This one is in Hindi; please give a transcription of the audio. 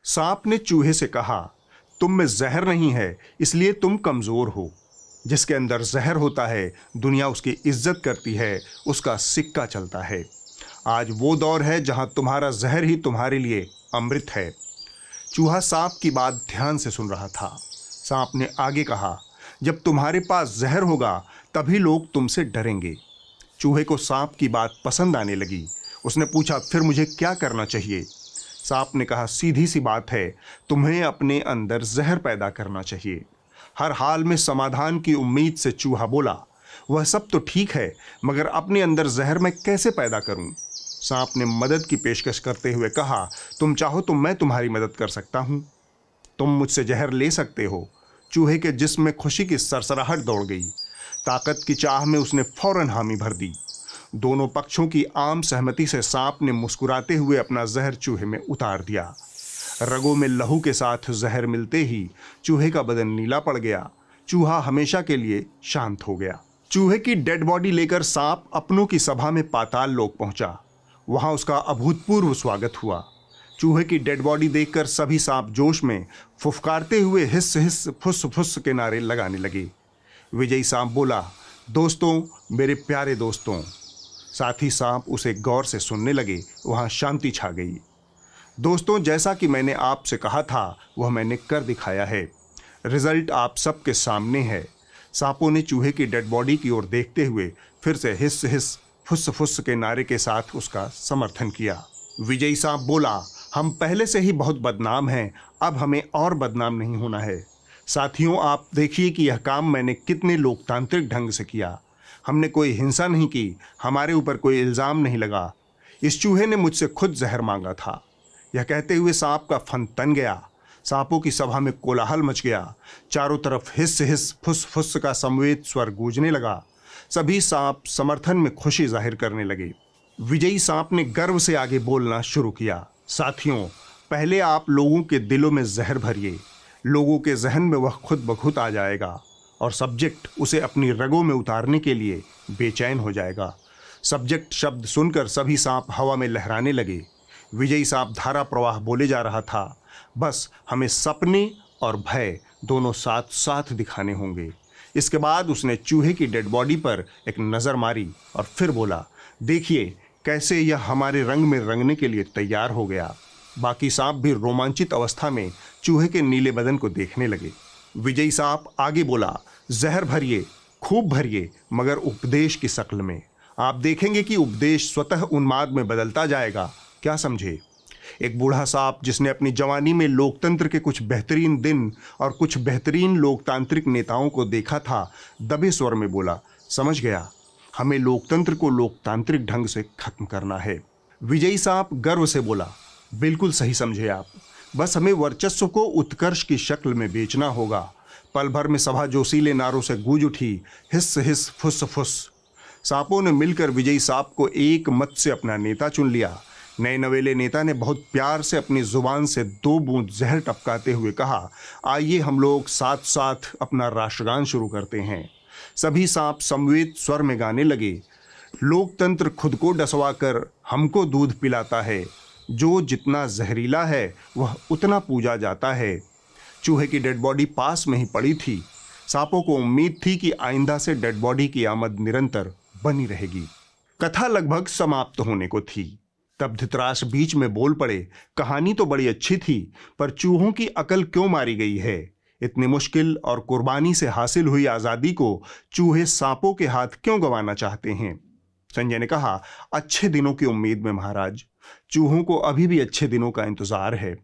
सांप ने चूहे से कहा, तुम में जहर नहीं है, इसलिए तुम कमजोर हो। जिसके अंदर जहर होता है, दुनिया उसकी इज्जत करती है, उसका सिक्का चलता है। आज वो दौर है जहां तुम्हारा जहर ही तुम्हारे लिए अमृत है। चूहा सांप की बात ध्यान से सुन रहा था। सांप ने आगे कहा, जब तुम्हारे पास जहर होगा तभी लोग तुमसे डरेंगे। चूहे को सांप की बात पसंद आने लगी। उसने पूछा, फिर मुझे क्या करना चाहिए? सांप ने कहा, सीधी सी बात है, तुम्हें अपने अंदर जहर पैदा करना चाहिए। हर हाल में समाधान की उम्मीद से चूहा बोला, वह सब तो ठीक है, मगर अपने अंदर जहर मैं कैसे पैदा करूं? सांप ने मदद की पेशकश करते हुए कहा, तुम चाहो तो मैं तुम्हारी मदद कर सकता हूं। तुम मुझसे जहर ले सकते हो। चूहे के जिस्म में खुशी की सरसराहट दौड़ गई। ताकत की चाह में उसने फौरन हामी भर दी। दोनों पक्षों की आम सहमति से सांप ने मुस्कुराते हुए अपना जहर चूहे में उतार दिया। रगों में लहू के साथ जहर मिलते ही चूहे का बदन नीला पड़ गया। चूहा हमेशा के लिए शांत हो गया। चूहे की डेड बॉडी लेकर सांप अपनों की सभा में पाताल लोक पहुंचा। वहां उसका अभूतपूर्व स्वागत हुआ। चूहे की डेड बॉडी देखकर सभी सांप जोश में फुफकारते हुए हिस्स हिस्स फुस फुस के नारे लगाने लगे। विजयी सांप बोला, दोस्तों, मेरे प्यारे दोस्तों। साथी सांप उसे गौर से सुनने लगे। वहां शांति छा गई। दोस्तों, जैसा कि मैंने आपसे कहा था वह मैंने कर दिखाया है। रिजल्ट आप सबके सामने है। सांपों ने चूहे की डेड बॉडी की ओर देखते हुए फिर से हिस्स हिस्स फुस फुस के नारे के साथ उसका समर्थन किया। विजयी सांप बोला, हम पहले से ही बहुत बदनाम हैं, अब हमें और बदनाम नहीं होना है। साथियों, आप देखिए कि यह काम मैंने कितने लोकतांत्रिक ढंग से किया। हमने कोई हिंसा नहीं की, हमारे ऊपर कोई इल्ज़ाम नहीं लगा। इस चूहे ने मुझसे खुद जहर मांगा था। यह कहते हुए सांप का फन तन गया। सांपों की सभा में कोलाहल मच गया। चारों तरफ हिस्स हिस्स फुस फुस का समवेत स्वर गूंजने लगा। सभी सांप समर्थन में खुशी जाहिर करने लगे। विजयी सांप ने गर्व से आगे बोलना शुरू किया, साथियों, पहले आप लोगों के दिलों में जहर भरिए। लोगों के जहन में वह खुद ब खुद आ जाएगा और सब्जेक्ट उसे अपनी रगों में उतारने के लिए बेचैन हो जाएगा। सब्जेक्ट शब्द सुनकर सभी सांप हवा में लहराने लगे। विजयी सांप धारा प्रवाह बोले जा रहा था, बस हमें सपने और भय दोनों साथ साथ दिखाने होंगे। इसके बाद उसने चूहे की डेड बॉडी पर एक नज़र मारी और फिर बोला, देखिए कैसे यह हमारे रंग में रंगने के लिए तैयार हो गया। बाकी सांप भी रोमांचित अवस्था में चूहे के नीले बदन को देखने लगे। विजयी सांप आगे बोला, जहर भरिए, खूब भरिए, मगर उपदेश की शक्ल में। आप देखेंगे कि उपदेश स्वतः उन्माद में बदलता जाएगा। क्या समझे? एक बूढ़ा सांप जिसने अपनी जवानी में लोकतंत्र के कुछ बेहतरीन दिन और कुछ बेहतरीन लोकतांत्रिक नेताओं को देखा था, दबे स्वर में बोला, समझ गया, हमें लोकतंत्र को लोकतांत्रिक ढंग से खत्म करना है। विजयी सांप गर्व से बोला, बिल्कुल सही समझे आप, बस हमें वर्चस्व को उत्कर्ष की शक्ल में बेचना होगा। पल भर में सभा जोशीले नारों से गूंज उठी, हिस्स हिस्स फुस फुस। सांपों ने मिलकर विजयी सांप को एक मत से अपना नेता चुन लिया। नए नवेले नेता ने बहुत प्यार से अपनी जुबान से 2 बूंद जहर टपकाते हुए कहा, आइए हम लोग साथ साथ अपना राष्ट्रगान शुरू करते हैं। सभी सांप समवेत स्वर में गाने लगे, लोकतंत्र खुद को डसवा कर हमको दूध पिलाता है, जो जितना जहरीला है वह उतना पूजा जाता है। चूहे की डेड बॉडी पास में ही पड़ी थी। सांपों को उम्मीद थी कि आइंदा से डेड बॉडी की आमद निरंतर बनी रहेगी। कथा लगभग समाप्त होने को थी। तब धृतराष्ट्र बीच में बोल पड़े, कहानी तो बड़ी अच्छी थी, पर चूहों की अकल क्यों मारी गई है? इतनी मुश्किल और कुर्बानी से हासिल हुई आज़ादी को चूहे सांपों के हाथ क्यों गंवाना चाहते हैं? संजय ने कहा, अच्छे दिनों की उम्मीद में महाराज, चूहों को अभी भी अच्छे दिनों का इंतजार है।